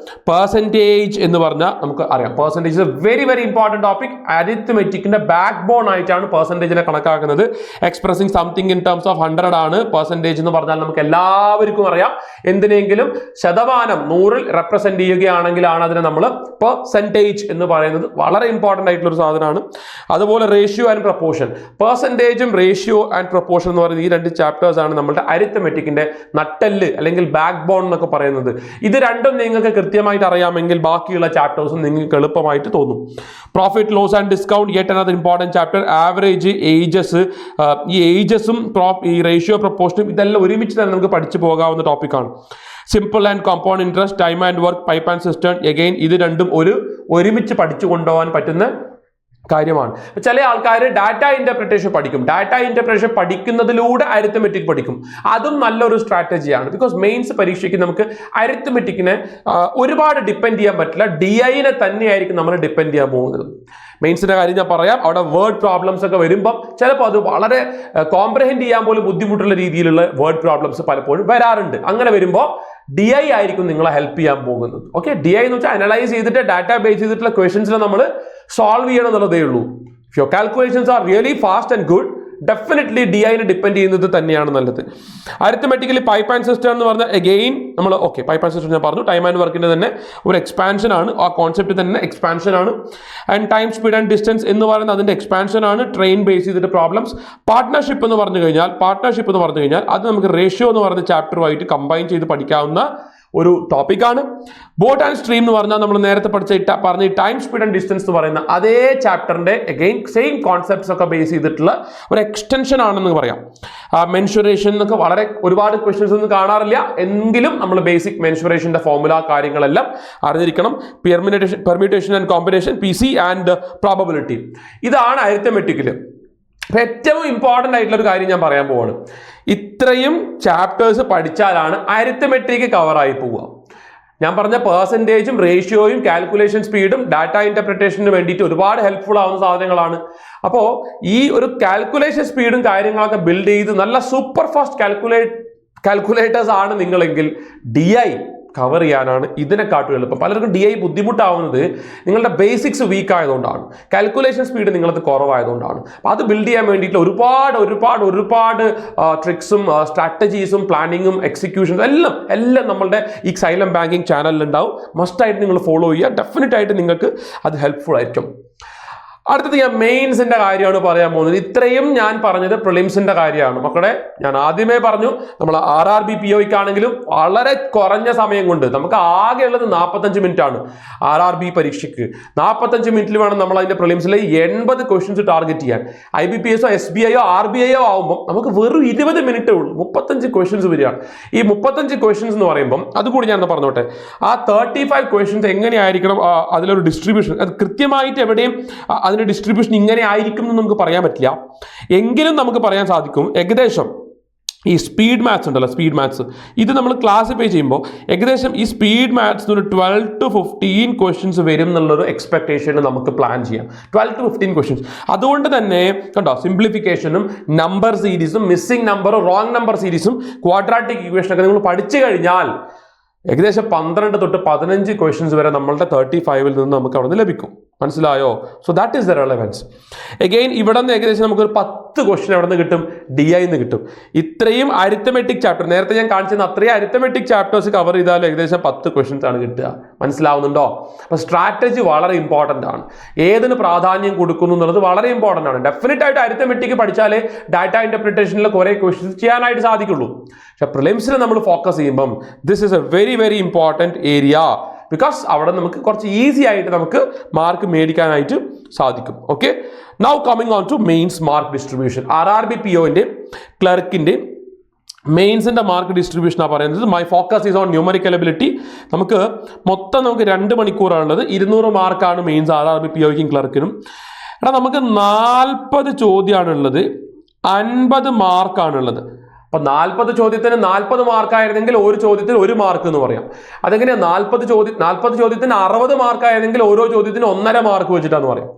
പെർസെൻറ്റേജ് എന്ന് പറഞ്ഞാൽ നമുക്ക് അറിയാം. Percentage is a very very important topic. അരിത്മെറ്റിക്കിന്റെ ബാക്ക് ബോൺ ആയിട്ടാണ് പെർസെൻറ്റേജിനെ കണക്കാക്കുന്നത്. Expressing something in terms of 100 ആണ് പെർസെൻറ്റേജ് എന്ന് പറഞ്ഞാൽ നമുക്ക് എല്ലാവർക്കും അറിയാം. എന്തിനെങ്കിലും ശതമാനം 100ൽ റെപ്രസെന്റ് ചെയ്യുകയാണെങ്കിലാണ് അതിനെ നമ്മൾ പെർസെൻറ്റേജ് എന്ന് പറയുന്നത്. വളരെ ഇമ്പോർട്ടൻ്റ് ആയിട്ടുള്ള ഒരു സാധനമാണ്. അതുപോലെ റേഷ്യോ ആൻഡ് പ്രപ്പോർഷൻ. പെർസെൻറ്റേജും റേഷ്യോ ആൻഡ് പ്രപ്പോർഷൻ എന്ന് പറയുന്നത് ഈ 2 ചാപ്റ്റേഴ്സ് ആണ് നമ്മുടെ അരിത്മെറ്റിക്കിന്റെ നട്ടെല്ല് അല്ലെങ്കിൽ ബാക്ക് ബോൺ എന്നൊക്കെ പറയുന്നത്. ഇത് രണ്ടും നിങ്ങൾക്ക് കൃത്യമായിട്ട് അറിയാമെങ്കിൽ ബാക്കിയുള്ള ചാപ്റ്റേഴ്സും നിങ്ങൾക്ക് എളുപ്പമായിട്ട് തോന്നും. Profit loss and discount, yet another important chapter. Average, ages, ഈ ഏജസും ഈ റേഷ്യോ പ്രപ്പോർഷനും ഇതെല്ലാം ഒരുമിച്ച് തന്നെ നമുക്ക് പഠിച്ചു പോകാവുന്ന ടോപ്പിക്കാണ്. Simple and compound interest, time and work, pipe and system. Again ഇത് രണ്ടും ഒരുമിച്ച് പഠിച്ചു കൊണ്ടുപോകാൻ പറ്റുന്ന കാര്യമാണ്. ചില ആൾക്കാർ ഡാറ്റ ഇന്റർപ്രിട്ടേഷൻ പഠിക്കും. ഡാറ്റ ഇന്റർപ്രിട്ടേഷൻ പഠിക്കുന്നതിലൂടെ അരിത്മെറ്റിക് പഠിക്കും. അതും നല്ലൊരു സ്ട്രാറ്റജിയാണ്. ബിക്കോസ് മെയിൻസ് പരീക്ഷയ്ക്ക് നമുക്ക് അരിത്മെറ്റിക്കിനെ ഒരുപാട് ഡിപ്പെൻഡ് ചെയ്യാൻ പറ്റില്ല. DIനെ തന്നെയായിരിക്കും നമ്മൾ ഡിപ്പെൻഡ് ചെയ്യാൻ പോകുന്നത്. മെയിൻസിന്റെ കാര്യം ഞാൻ പറയാം. അവിടെ വേർഡ് പ്രോബ്ലംസ് ഒക്കെ വരുമ്പം ചിലപ്പോൾ അത് വളരെ കോംപ്രഹെൻഡ് ചെയ്യാൻ പോലും ബുദ്ധിമുട്ടുള്ള രീതിയിലുള്ള വേർഡ് പ്രോബ്ലംസ് പലപ്പോഴും വരാറുണ്ട്. അങ്ങനെ വരുമ്പോൾ DI ആയിരിക്കും നിങ്ങളെ ഹെൽപ്പ് ചെയ്യാൻ പോകുന്നത്. ഓക്കെ. DI എന്ന് വെച്ചാൽ അനലൈസ് ചെയ്തിട്ട് ഡാറ്റ ബേസ് ചെയ്തിട്ടുള്ള ക്വസ്റ്റൻസിനെ നമ്മൾ സോൾവ് ചെയ്യണം എന്നുള്ളതേ ഉള്ളൂ. If your calculations are really fast and good, definitely DIനെ ഡിപ്പെൻഡ് ചെയ്യുന്നത് തന്നെയാണ് നല്ലത്. അരിത്തമെറ്റിക്കലി പൈപ്പ് ആൻഡ് സിസ്റ്റം എന്ന് പറഞ്ഞാൽ അഗെയിൻ നമ്മൾ പൈപ്പ് ആൻഡ് സിസ്റ്റം ഞാൻ പറഞ്ഞു, ടൈം ആൻഡ് വർക്കിന്റെ തന്നെ ഒരു എക്സ്പാൻഷൻ ആണ്. ആ കോൺസെപ്റ്റ് തന്നെ എക്സ്പാൻഷൻ ആണ്. And time speed and distance എന്ന് പറയുന്നത് അതിന്റെ എക്സ്പാൻഷൻ ആണ്, ട്രെയിൻ ബേസ് ചെയ്തിട്ട് പ്രോബ്ലംസ്. പാർട്ട്ണർഷിപ്പ് എന്ന് പറഞ്ഞു കഴിഞ്ഞാൽ അത് നമുക്ക് റേഷ്യോ എന്ന് പറയുന്ന ചാപ്റ്ററുമായിട്ട് കമ്പൈൻ ചെയ്ത് പഠിക്കാവുന്ന ഒരു ടോപ്പിക്കാണ്. ബോട്ട് ആൻഡ് സ്ട്രീം എന്ന് പറഞ്ഞാൽ നമ്മൾ നേരത്തെ പറഞ്ഞ ടൈം സ്പീഡ് ആൻഡ് ഡിസ്റ്റൻസ് എന്ന് പറയുന്ന അതേ ചാപ്റ്ററിന്റെ അഗെയിൻ സെയിം കോൺസെപ്റ്റ്സ് ഒക്കെ ബേസ് ചെയ്തിട്ടുള്ള ഒരു എക്സ്റ്റൻഷൻ ആണെന്ന് പറയാം. മെൻഷുറേഷൻ എന്നൊക്കെ ഒരുപാട് ക്വസ്റ്റ്യൻസ് ഒന്നും കാണാറില്ല, എങ്കിലും നമ്മൾ ബേസിക് മെൻഷുറേഷന്റെ ഫോർമുല കാര്യങ്ങളെല്ലാം അറിഞ്ഞിരിക്കണം. Permutation and combination, PC and probability, ഇതാണ് അരിത്തമെറ്റിക്കിൽ ഏറ്റവും ഇമ്പോർട്ടൻ്റ് ആയിട്ടുള്ള ഒരു കാര്യം ഞാൻ പറയാൻ പോവാണ്. ഇത്രയും ചാപ്റ്റേഴ്സ് പഠിച്ചാലാണ് അരിത്തമെട്രിക് കവറായി പോവുക. ഞാൻ പറഞ്ഞ പെർസെൻറ്റേജും റേഷ്യോയും കാൽക്കുലേഷൻ സ്പീഡും ഡാറ്റ ഇന്റർപ്രിട്ടേഷന് വേണ്ടിയിട്ട് ഒരുപാട് ഹെൽപ്ഫുൾ ആവുന്ന സാധനങ്ങളാണ്. അപ്പോൾ ഈ ഒരു കാൽക്കുലേഷൻ സ്പീഡും കാര്യങ്ങളൊക്കെ ബിൽഡ് ചെയ്ത് നല്ല സൂപ്പർ ഫാസ്റ്റ് കാൽക്കുലേറ്റേഴ്സ് ആണ് നിങ്ങളെങ്കിൽ DI കവർ ചെയ്യാനാണ് ഇതിനെക്കാട്ടും എളുപ്പം. പലർക്കും DI ബുദ്ധിമുട്ടാവുന്നത് നിങ്ങളുടെ ബേസിക്സ് വീക്ക് ആയതുകൊണ്ടാണ്, കാൽക്കുലേഷൻ സ്പീഡ് നിങ്ങളത് കുറവായതുകൊണ്ടാണ്. അപ്പോൾ അത് ബിൽഡ് ചെയ്യാൻ വേണ്ടിയിട്ട് ഒരുപാട് ട്രിക്സും സ്ട്രാറ്റജീസും പ്ലാനിങ്ങും എക്സിക്യൂഷൻസും എല്ലാം നമ്മളുടെ ഈ സൈലം ബാങ്കിങ് ചാനലിൽ ഉണ്ടാവും. മസ്റ്റായിട്ട് നിങ്ങൾ ഫോളോ ചെയ്യുക, ഡെഫിനറ്റ് ആയിട്ട് നിങ്ങൾക്ക് അത് ഹെൽപ്ഫുൾ ആയിരിക്കും. അടുത്തത് ഞാൻ മെയിൻസിന്റെ കാര്യമാണ് പറയാൻ പോകുന്നത്. ഇത്രയും ഞാൻ പറഞ്ഞത് പ്രിലിംസിന്റെ കാര്യമാണ് മക്കളെ. ഞാൻ ആദ്യമേ പറഞ്ഞു നമ്മൾ RRB POയ്ക്ക് ആണെങ്കിലും വളരെ കുറഞ്ഞ സമയം കൊണ്ട് നമുക്ക് ആകെ ഉള്ളത് 45 മിനിറ്റ് ആണ്. RRB പരീക്ഷയ്ക്ക് 45 മിനിറ്റിൽ വേണം നമ്മൾ അതിന്റെ പ്രിലിംസിലെ 80 ക്വസ്റ്റ്യൻസ് ടാർഗറ്റ് ചെയ്യാൻ. IBPS SBIയോ RBIയോ ആവുമ്പോൾ നമുക്ക് വെറും 20 മിനിറ്റേ ഉള്ളൂ, 35 ക്വസ്റ്റ്യൻസ് വരികയാണ്. ഈ 35 ക്വസ്റ്റ്യൻസ് എന്ന് പറയുമ്പോൾ അതുകൂടി ഞാൻ പറഞ്ഞോട്ടെ, ആ 35 ക്വസ്റ്റ്യൻസ് എങ്ങനെയായിരിക്കണം അതിലൊരു ഡിസ്ട്രിബ്യൂഷൻ, അത് കൃത്യമായിട്ട് എവിടെയും ഡിസ്ട്രിബ്യൂഷൻ ഇങ്ങനെ ആയിരിക്കും എന്ന് നമുക്ക് പറയാൻ പറ്റില്ല, എങ്കിലും നമുക്ക് പറയാൻ സാധിക്കും ഏകദേശം ഈ സ്പീഡ് മാത്സ് ഉണ്ടല്ലോ, സ്പീഡ് മാത്സ് ഇത് നമ്മൾ ക്ലാസിഫൈ ചെയ്യുമ്പോൾ ഏകദേശം ഈ സ്പീഡ് മാത്സിന് ഒരു 12 to 15 ക്വസ്റ്റ്യൻസ് വരും എന്നുള്ളൊരു എക്സ്പെക്ടേഷന് നമുക്ക് പ്ലാൻ ചെയ്യാം. 12 to 15 ക്വസ്റ്റ്യൻസ്. അതുകൊണ്ട് തന്നെ കണ്ടോ, സിംപ്ലിഫിക്കേഷനും നമ്പർ സീരീസും മിസ്സിംഗ് നമ്പറും റോങ് നമ്പർ സീരീസും ക്വാഡ്രാറ്റിക് ഇക്വേഷനൊക്കെ നിങ്ങൾ പഠിച്ചു കഴിഞ്ഞാൽ ഏകദേശം 12 തൊട്ട് 15 ക്വസ്റ്റ്യൻസ് വരെ നമ്മളുടെ 35-ൽ നിന്ന് നമുക്ക് അവിടെ നിന്ന് ലഭിക്കും. മനസ്സിലായോ? So that is the relevance. Again ഇവിടെ നിന്ന് ഏകദേശം നമുക്കൊരു 10 ക്വസ്റ്റ്യൻ എവിടെ നിന്ന് കിട്ടും? DI നിന്ന് കിട്ടും. ഇത്രയും അരിത്തമെറ്റിക് ചാപ്റ്റർ നേരത്തെ ഞാൻ കാണിച്ചത് അത്രയും അരിത്തമെറ്റിക് ചാപ്റ്റേഴ്സ് കവർ ചെയ്താൽ ഏകദേശം 10 ക്വസ്റ്റ്യൻസ് ആണ് കിട്ടുക. മനസ്സിലാവുന്നുണ്ടോ? അപ്പോൾ സ്ട്രാറ്റജി വളരെ ഇമ്പോർട്ടൻ്റ് ആണ്. ഏതിന് പ്രാധാന്യം കൊടുക്കുന്നു എന്നുള്ളത് വളരെ ഇമ്പോർട്ടൻ്റ് ആണ്. ഡെഫിനറ്റ് ആയിട്ട് അരിത്തമെറ്റിക് പഠിച്ചാലേ ഡാറ്റ ഇന്റർപ്രിട്ടേഷനിൽ കുറേ ക്വസ്റ്റ്യൻസ് ചെയ്യാനായിട്ട് സാധിക്കുള്ളൂ. പക്ഷെ പ്രിലിംസിൽ നമ്മൾ ഫോക്കസ് ചെയ്യുമ്പം this is a very important area. Because അവിടെ നമുക്ക് കുറച്ച് ഈസി ആയിട്ട് നമുക്ക് മാർക്ക് മേടിക്കാനായിട്ട് സാധിക്കും. Okay, now coming on to mains mark distribution. RRB POന്റെ ക്ലർക്കിന്റെ മെയിൻസിന്റെ മാർക്ക് ഡിസ്ട്രിബ്യൂഷൻ ആണ് പറയുന്നത്. My focus is on numerical ability. നമുക്ക് 2 മണിക്കൂറാണുള്ളത്. 200 മാർക്കാണ് മെയിൻസ് RRB POയ്ക്കും ക്ലർക്കിനും. നമുക്ക് 40 ചോദ്യമാണുള്ളത്, 50 മാർക്കാണുള്ളത്. അപ്പൊ 40 ചോദ്യത്തിന് 40 മാർക്കായിരുന്നെങ്കിൽ ഒരു ചോദ്യത്തിന് 1 മാർക്ക് എന്ന് പറയാം. അതെങ്ങനെയാ 40 ചോദ്യത്തിന് 60 മാർക്കായിരുന്നെങ്കിൽ ഓരോ ചോദ്യത്തിന് 1.5 മാർക്ക് വെച്ചിട്ടാന്ന് പറയാം.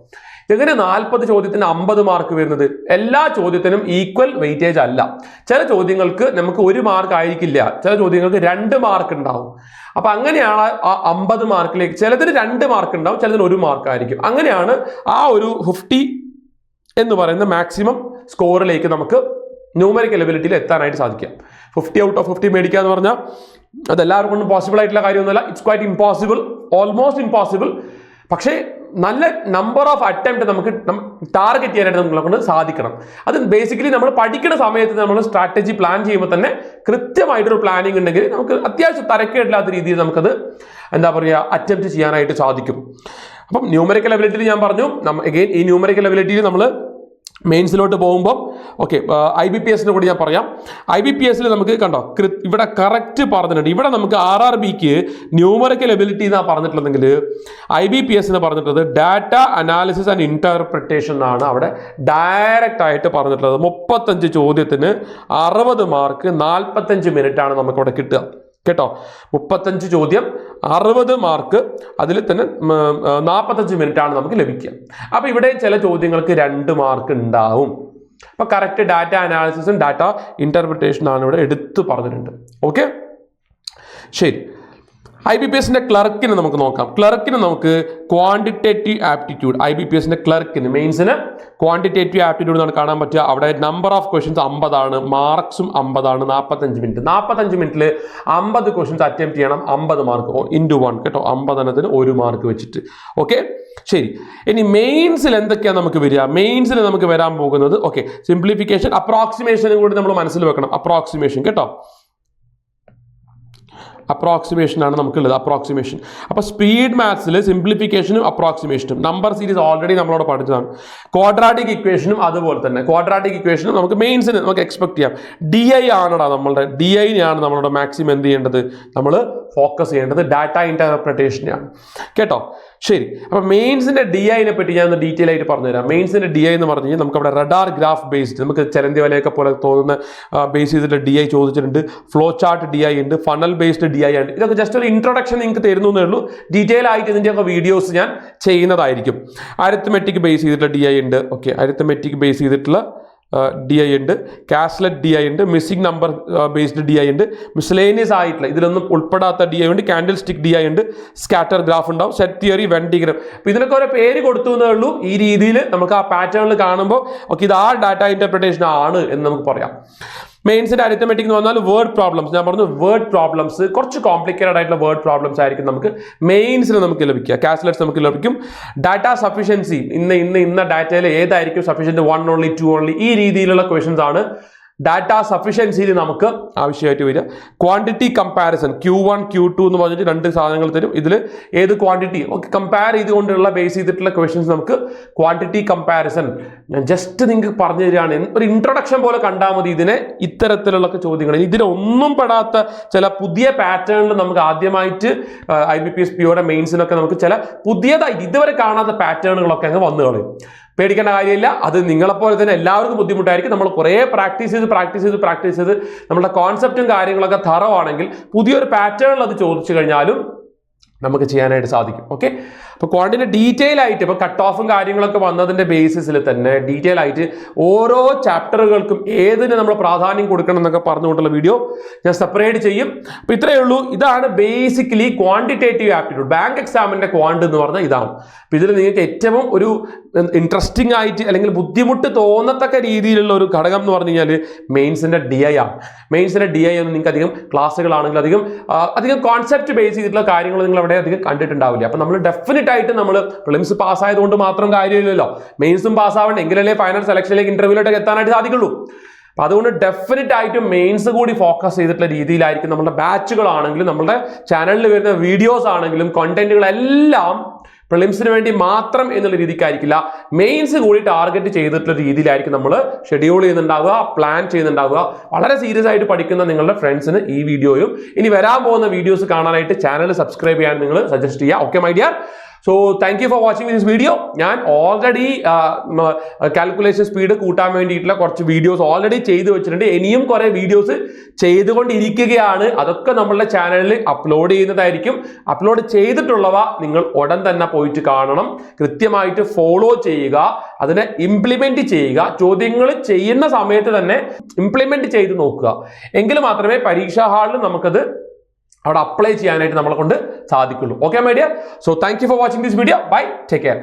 എങ്ങനെ 40 ചോദ്യത്തിന് 50 മാർക്ക് വരുന്നത്? എല്ലാ ചോദ്യത്തിനും ഈക്വൽ വെയിറ്റേജ് അല്ല. ചില ചോദ്യങ്ങൾക്ക് നമുക്ക് 1 മാർക്ക് ആയിരിക്കില്ല, ചില ചോദ്യങ്ങൾക്ക് 2 മാർക്ക് ഉണ്ടാവും. അപ്പൊ അങ്ങനെയാണ് ആ 50 മാർക്കിലേക്ക്, ചിലതിന് 2 മാർക്ക് ഉണ്ടാവും, ചിലതിന് 1 മാർക്ക് ആയിരിക്കും. അങ്ങനെയാണ് ആ ഒരു 50 എന്ന് പറയുന്ന മാക്സിമം സ്കോറിലേക്ക് നമുക്ക് ന്യൂമറിക്കൽ എബിലിറ്റിയിൽ എത്താനായിട്ട് സാധിക്കാം. 50 out of 50 മേടിക്കുക എന്ന് പറഞ്ഞാൽ അതെല്ലാവർക്കും കൊണ്ടും പോസിബിൾ ആയിട്ടുള്ള കാര്യമൊന്നുമല്ല. It's quite impossible, almost impossible. പക്ഷേ നല്ല നമ്പർ ഓഫ് അറ്റംപ്റ്റ് നമുക്ക് ടാർഗറ്റ് ചെയ്യാനായിട്ട് നമ്മളെ കൊണ്ട് സാധിക്കണം. അത് ബേസിക്കലി നമ്മൾ പഠിക്കുന്ന സമയത്ത് നമ്മൾ സ്ട്രാറ്റജി പ്ലാൻ ചെയ്യുമ്പോൾ തന്നെ കൃത്യമായിട്ടൊരു പ്ലാനിങ് ഉണ്ടെങ്കിൽ നമുക്ക് അത്യാവശ്യം തരക്കേടില്ലാത്ത രീതിയിൽ നമുക്കത് അറ്റംപ്റ്റ് ചെയ്യാനായിട്ട് സാധിക്കും. അപ്പം ന്യൂമറിക്കൽ എബിലിറ്റിയിൽ ഞാൻ പറഞ്ഞു, അഗെയിൻ ഈ ന്യൂമറിക്കൽ എബിലിറ്റിയിൽ നമ്മൾ മെയിൻസിലോട്ട് പോകുമ്പോൾ ഓക്കെ, IBPSന്റെ കൂടി ഞാൻ പറയാം. IBPSൽ നമുക്ക് കണ്ടോ ഇവിടെ കറക്റ്റ് പറഞ്ഞിട്ടുണ്ട്. ഇവിടെ നമുക്ക് RRBക്ക് ന്യൂമറിക്കൽ എബിലിറ്റി എന്നാണ് പറഞ്ഞിട്ടുള്ളതെങ്കിൽ IBPSന് പറഞ്ഞിട്ടുള്ളത് ഡാറ്റ അനാലിസിസ് ആൻഡ് ഇന്റർപ്രിട്ടേഷൻ എന്നാണ് അവിടെ ഡയറക്റ്റ് ആയിട്ട് പറഞ്ഞിട്ടുള്ളത്. 35 ചോദ്യത്തിന് 60 മാർക്ക്, 45 മിനിറ്റ് ആണ് നമുക്കവിടെ കിട്ടുക കേട്ടോ. 35 ചോദ്യം, 60 മാർക്ക്, അതിൽ തന്നെ 45 മിനിറ്റ് ആണ് നമുക്ക് ലഭിക്കുക. അപ്പൊ ഇവിടെ ചില ചോദ്യങ്ങൾക്ക് 2 മാർക്ക് ഉണ്ടാവും. അപ്പൊ കറക്റ്റ് ഡാറ്റ അനാലിസിസും ഡാറ്റ ഇന്റർപ്രിട്ടേഷൻ ആണ് ഇവിടെ എടുത്തു പറഞ്ഞിട്ടുണ്ട്. ഓക്കെ, ശരി. IBPSന്റെ ക്ലർക്കിന് നമുക്ക് നോക്കാം. ക്ലർക്കിന് നമുക്ക് ക്വാണ്ടിറ്റേറ്റീവ് ആപ്റ്റിറ്റ്യൂഡ്, IBPSന്റെ ക്ലർക്കിന് മെയിൻസിന് ക്വാണ്ടിറ്റേറ്റീവ് ആപ്റ്റിറ്റ്യൂഡ് എന്നാണ് കാണാൻ പറ്റുക. അവിടെ നമ്പർ ഓഫ് ക്വസ്റ്റ്യൻസ് 50 ആണ്, മാർക്സും 50 ആണ്. 45 മിനിറ്റ്, 45 മിനിറ്റിൽ 50 ക്വസ്റ്റ്യൻസ് അറ്റംപ്റ്റ് ചെയ്യണം. 50 മാർക്ക് ഇൻറ്റു 1 കേട്ടോ, 50 എണ്ണത്തിന് 1 മാർക്ക് വെച്ചിട്ട്. ഓക്കെ, ശരി. ഇനി മെയിൻസിൽ എന്തൊക്കെയാണ് നമുക്ക് വരിക? മെയിൻസിൽ നമുക്ക് വരാൻ പോകുന്നത് ഓക്കെ സിംപ്ലിഫിക്കേഷൻ, അപ്രോക്സിമേഷനും കൂടി നമ്മൾ മനസ്സിൽ വെക്കണം. അപ്രോക്സിമേഷൻ കേട്ടോ, അപ്രോക്സിമേഷൻ ആണ് നമുക്കുള്ളത്. അപ്രോക്സിമേഷൻ. അപ്പോൾ സ്പീഡ് മാത്സിൽ സിംപ്ലിഫിക്കേഷനും അപ്രോക്സിമേഷനും നമ്പർ സീരീസ് ഓൾറെഡി നമ്മളോട് പഠിച്ചതാണ്. ക്വാഡ്രാറ്റിക് ഇക്വേഷനും അതുപോലെ തന്നെ. ക്വാഡ്രാറ്റിക് ഇക്വേഷനും നമുക്ക് മെയിൻസിന് നമുക്ക് എക്സ്പെക്ട് ചെയ്യാം. DI ആണടാ നമ്മളുടെ, DIനെയാണ് നമ്മളുടെ മാക്സിമം എന്ത് ചെയ്യേണ്ടത്, നമ്മൾ ഫോക്കസ് ചെയ്യേണ്ടത്. ഡാറ്റ ഇന്റർപ്രിട്ടേഷനെയാണ് കേട്ടോ. ശരി, അപ്പോൾ മെയിൻസിന്റെ DIനെ പറ്റി ഞാൻ ഒന്ന് ഡീറ്റെയിൽ ആയിട്ട് പറഞ്ഞുതരാം. മെയിൻസിന്റെ DI എന്ന് പറഞ്ഞു കഴിഞ്ഞാൽ നമുക്ക് അവിടെ റഡാർ ഗ്രാഫ് ബേസ്ഡ്, നമുക്ക് ചരന്തി വലയൊക്കെ പോലെ തോന്നുന്ന ബേസ് ചെയ്തിട്ട് DI ചോദിച്ചിട്ടുണ്ട്. ഫ്ലോ ചാർട്ട് DI ഉണ്ട്, ഫണൽ ബേസ്ഡ് DI ഉണ്ട്. ഇതൊക്കെ ജസ്റ്റ് ഒരു ഇൻട്രൊഡക്ഷൻ നിങ്ങൾക്ക് തരുന്നേ ഉള്ളൂ. ഡീറ്റെയിൽ ആയിട്ട് ഇതിൻ്റെയൊക്കെ വീഡിയോസ് ഞാൻ ചെയ്യുന്നതായിരിക്കും. അരിത്മെറ്റിക് ബേസ് ചെയ്തിട്ടുള്ള DI ഉണ്ട്. ഓക്കെ, അരിത്മെറ്റിക് ബേസ് ചെയ്തിട്ടുള്ള DI ഉണ്ട്, കാസ്ലെറ്റ് DI ഉണ്ട്, മിസ്സിംഗ് നമ്പർ ബേസ്ഡ് DI ഉണ്ട്, മിസ്ലേനിയസ് ആയിട്ടുള്ള ഇതിലൊന്നും ഉൾപ്പെടാത്ത DI ഉണ്ട്, കാൻഡിൽ സ്റ്റിക് DI ഉണ്ട്, സ്കാറ്റർ ഗ്രാഫ് ഉണ്ടാവും, സെറ്റ് തിയറി, വെൻ ഡയഗ്രം. അപ്പോൾ ഇതിനൊക്കെ ഓരോ പേര് കൊടുത്തു എന്നേ ഉള്ളൂ. ഈ രീതിയിൽ നമുക്ക് ആ പാറ്റേണിൽ കാണുമ്പോൾ ഓക്കെ ഇത് ആ ഡാറ്റ ഇന്റർപ്രിട്ടേഷൻ ആണ് എന്ന് നമുക്ക് പറയാം. മെയിൻസിന്റെ അരിത്തമെറ്റിക് എന്ന് പറഞ്ഞാൽ വേർഡ് പ്രോബ്ലംസ്, ഞാൻ പറഞ്ഞു വേർഡ് പ്രോബ്ലംസ്, കുറച്ച് കോംപ്ലിക്കേറ്റഡ് ആയിട്ടുള്ള വേർഡ് പ്രോബ്ലംസ് ആയിരിക്കും നമുക്ക് മെയിൻസിന് നമുക്ക് ലഭിക്കുക. കാസ്ലെറ്റ്സ് നമുക്ക് ലഭിക്കും. ഡാറ്റ സഫിഷ്യൻസി, ഇന്ന ഡാറ്റയിൽ ഏതായിരിക്കും സഫിഷ്യൻറ്റ്, 1 ഓൺലി 2 ഓൺലി, ഈ രീതിയിലുള്ള ക്വസ്റ്റൻസ് ആണ് ഡാറ്റ സഫിഷ്യൻസിയിൽ നമുക്ക് ആവശ്യമായിട്ട് വരിക. ക്വാണ്ടിറ്റി കമ്പാരിസൺ, Q1 Q2 എന്ന് പറഞ്ഞിട്ട് 2 സാധനങ്ങൾ തരും. ഇതിൽ ഏത് ക്വാണ്ടിറ്റി ഒക്കെ കമ്പയർ ചെയ്തുകൊണ്ടുള്ള ബേസ് ചെയ്തിട്ടുള്ള ക്വസ്റ്റൻസ് നമുക്ക് ക്വാണ്ടിറ്റി കമ്പാരിസൺ ഞാൻ ജസ്റ്റ് നിങ്ങൾക്ക് പറഞ്ഞു തരികയാണ്. ഒരു ഇൻട്രൊഡക്ഷൻ പോലെ കണ്ടാൽ മതി ഇതിനെ. ഇത്തരത്തിലുള്ള ചോദ്യങ്ങൾ ഇതിലൊന്നും പെടാത്ത ചില പുതിയ പാറ്റേണിൽ നമുക്ക് ആദ്യമായിട്ട് IBPS POയുടെ മെയിൻസിനൊക്കെ നമുക്ക് ചില പുതിയതായിട്ട് ഇതുവരെ കാണാത്ത പാറ്റേണുകളൊക്കെ അങ്ങ് വന്നു കളയും. പേടിക്കേണ്ട കാര്യമില്ല. അത് നിങ്ങളെപ്പോലെ തന്നെ എല്ലാവർക്കും ബുദ്ധിമുട്ടായിരിക്കും. നമ്മൾ കുറേ പ്രാക്ടീസ് ചെയ്ത് നമ്മുടെ കോൺസെപ്റ്റും കാര്യങ്ങളൊക്കെ തറവാണെങ്കിൽ പുതിയൊരു പാറ്റേണിൽ അത് ചോദിച്ചു കഴിഞ്ഞാലും നമുക്ക് ചെയ്യാനായിട്ട് സാധിക്കും. ഓക്കെ, അപ്പോൾ ക്വാണ്ടിറ്റി ഡീറ്റെയിൽ ആയിട്ട് ഇപ്പോൾ കട്ട് ഓഫും കാര്യങ്ങളൊക്കെ വന്നതിൻ്റെ ബേസിസിൽ തന്നെ ഡീറ്റെയിൽ ആയിട്ട് ഓരോ ചാപ്റ്ററുകൾക്കും ഏതിന് നമ്മൾ പ്രാധാന്യം കൊടുക്കണം എന്നൊക്കെ പറഞ്ഞുകൊണ്ടുള്ള വീഡിയോ ഞാൻ സെപ്പറേറ്റ് ചെയ്യും. അപ്പോൾ ഇത്രയേ ഉള്ളൂ. ഇതാണ് ബേസിക്കലി ക്വാണ്ടിറ്റേറ്റീവ് ആപ്റ്റിറ്റ്യൂഡ്. ബാങ്ക് എക്സാമിൻ്റെ ക്വാണ്ട് എന്ന് പറഞ്ഞാൽ ഇതാണ്. അപ്പോൾ ഇതിൽ നിങ്ങൾക്ക് ഏറ്റവും ഒരു ഇൻട്രസ്റ്റിംഗ് ആയിട്ട് അല്ലെങ്കിൽ ബുദ്ധിമുട്ട് തോന്നത്തക്ക രീതിയിലുള്ള ഒരു ഘടകം എന്ന് പറഞ്ഞു കഴിഞ്ഞാൽ മെയിൻസിൻ്റെ DI ആണ്. മെയിൻസിൻ്റെ DI ഒന്നും നിങ്ങൾക്ക് അധികം ക്ലാസ്സുകളാണെങ്കിൽ അധികം കോൺസെപ്റ്റ് ബേസ് ചെയ്തിട്ടുള്ള കാര്യങ്ങൾ നിങ്ങൾ അവിടെ അധികം കണ്ടിട്ടുണ്ടാവില്ല. അപ്പോൾ നമ്മൾ ഡെഫിനറ്റ് ആയിട്ട് നമ്മൾ പ്രിലിംസ് പാസ്സായതുകൊണ്ട് മാത്രം കാര്യമില്ലല്ലോ, മെയിൻസും പാസ്സാവണം എങ്കിലല്ലേ ഫൈനൽ സെലക്ഷനിലേക്ക് ഇന്റർവ്യൂയിലോട്ട് എത്താനായിട്ട് സാധിക്കുള്ളൂ. അപ്പോൾ അതുകൊണ്ട് ഡെഫിനറ്റ് ആയിട്ടും മെയിൻസ് കൂടി ഫോക്കസ് ചെയ്തിട്ടുള്ള രീതിയിലായിരിക്കും നമ്മുടെ ബാച്ചുകളാണെങ്കിലും നമ്മുടെ ചാനലിൽ വരുന്ന വീഡിയോസ് ആണെങ്കിലും കണ്ടന്റുകളെല്ലാം പ്രിലിംസിന് വേണ്ടി മാത്രം എന്നുള്ള രീതിക്കായിരിക്കില്ല, മെയിൻസ് കൂടി ടാർഗറ്റ് ചെയ്തിട്ടുള്ള രീതിയിലായിരിക്കും നമ്മൾ ഷെഡ്യൂൾ ചെയ്യുന്നുണ്ടാവുക, പ്ലാൻ ചെയ്യുന്നുണ്ടാവുക. വളരെ സീരിയസ് ആയിട്ട് പഠിക്കുന്ന നിങ്ങളുടെ ഫ്രണ്ട്സിന് ഈ വീഡിയോയും ഇനി വരാൻ പോകുന്ന വീഡിയോസ് കാണാനായിട്ട് ചാനൽ സബ്സ്ക്രൈബ് ചെയ്യാൻ നിങ്ങൾ സജസ്റ്റ് ചെയ്യുക. Okay my dear, so thank you for watching this video. ഞാൻ ഓൾറെഡി കാൽക്കുലേഷൻ സ്പീഡ് കൂട്ടാൻ വേണ്ടിയിട്ടുള്ള കുറച്ച് വീഡിയോസ് ഓൾറെഡി ചെയ്തു വെച്ചിട്ടുണ്ട്. ഇനിയും കുറേ വീഡിയോസ് ചെയ്തുകൊണ്ടിരിക്കുകയാണ്. അതൊക്കെ നമ്മളുടെ ചാനലിൽ അപ്ലോഡ് ചെയ്യുന്നതായിരിക്കും. അപ്ലോഡ് ചെയ്തിട്ടുള്ളവ നിങ്ങൾ ഉടൻ തന്നെ പോയിട്ട് കാണണം, കൃത്യമായിട്ട് ഫോളോ ചെയ്യുക, അതിനെ ഇംപ്ലിമെന്റ് ചെയ്യുക. ചോദ്യങ്ങൾ ചെയ്യുന്ന സമയത്ത് തന്നെ ഇംപ്ലിമെന്റ് ചെയ്ത് നോക്കുക. എങ്കിൽ മാത്രമേ പരീക്ഷാ ഹാളിൽ നമുക്കത് അവിടെ അപ്ലൈ ചെയ്യാനായിട്ട് നമ്മളെ കൊണ്ട് സാധിക്കുള്ളൂ. Okay my dear, so thank you for watching this video. Bye, take care.